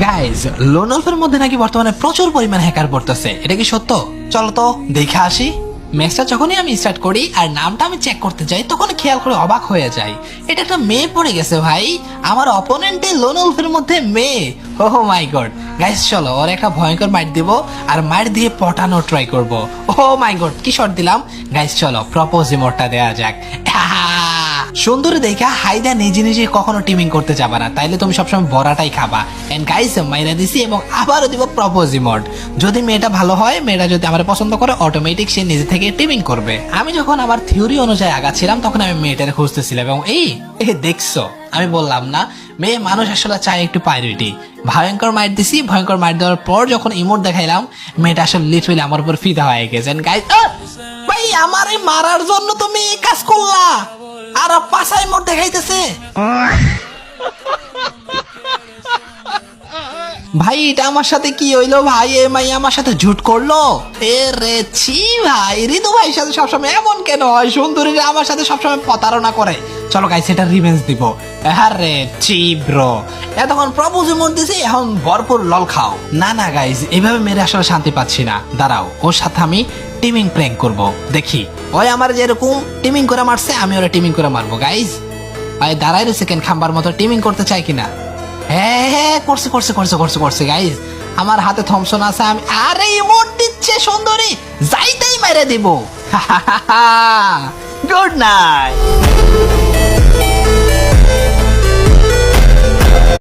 Guys লোনলফের মধ্যে নাকি বর্তমানে প্রচুর পরিমাণ হ্যাকার পড়তেছে, এটা কি সত্য? চলো তো দেখে আসি। ম্যাচটা যখনই আমি স্টার্ট করি আর নামটা আমি চেক করতে যাই তখন খেয়াল করে অবাক হয়ে যাই, এটা একটা মেয়ে পড়ে গেছে ভাই। আমার অপোনেন্টে লোনলফের মধ্যে মেয়ে। ওহ মাই গড গাইজ, চলো ওর একটা ভয়ঙ্কর মাইট দিব আর মাইট দিয়ে পটানো ট্রাই করবো। ওহ মাই গড কি শট দিলাম। গাইজ চলো প্রপোজ ইমোটটা দেওয়া যাক। সুন্দরী দেখা হাইদা নিজে নিজে কখনো টিমিং করতে যাবা না, তাইলে তুমি সবসময় বড়াটাই খাবা। এন্ড গাইস মাইরা দিছি এবং আবারও দিব প্রপোজ ইমোট। যদি মেয়েটা ভালো হয়, মেয়েটা যদি আমার পছন্দ করে, অটোমেটিক সে নিজে থেকে টিমিং করবে। আমি যখন আমার থিওরি অনুযায়ী আগাচ্ছিলাম তখন আমি মেয়েটার খুঁজতেছিলাম এবং এই দেখছো আমি বললাম না, মেয়ে মানুষ আসলে চায় একটু প্রায়োরিটি। ভয়ঙ্কর মাইট দিছি, ভয়ঙ্কর মাইট দেওয়ার পর যখন ইমোট দেখাইলাম, মেয়েটা আসলে লিটারালি আমার উপর ফিদা হয়ে গেছে। গাইস ভাই আমারে মারার জন্য তুমি এই কাজ করলা, আর পাশাই মোট দেখাইতেছে। ভাই এটা আমার সাথে কি হইলো ভাই? এ মাই আমার সাথে ঝুট করলো। এ রে ছি ভাই, ঋতু ভাইয়ের সাথে সবসময় এমন কেন হয়? সুন্দরীরা আমার সাথে সবসময় প্রতারণা করে। চলো গাইস এটা রিভেঞ্জ দিব। আরে ছি ব্রো, এতক্ষণ প্রপোজ ইমোট দিছি, এখন ভরপুর লল খাও। না না গাইস, এভাবে মেরে আসলে শান্তি পাচ্ছি না। দাঁড়াও, ওর সাথে আমি টিমিং প্র্যাঙ্ক করব, দেখি ওই আমার যেরকম টিমিং করে মারছে আমি ওরা টিমিং করে মারবো। গাইস ভাই দাঁড়াই রয়েছে কেন, খাম্বার মতো টিমিং করতে চাই কিনা? হ্যাঁ হ্যাঁ করছে করছে করছে করছে করছে গাইস, আমার হাতে থমসন আছে। আমি আরে ইমোট দিচ্ছে সুন্দরী, যাইতেই মেরে দিব। Good night.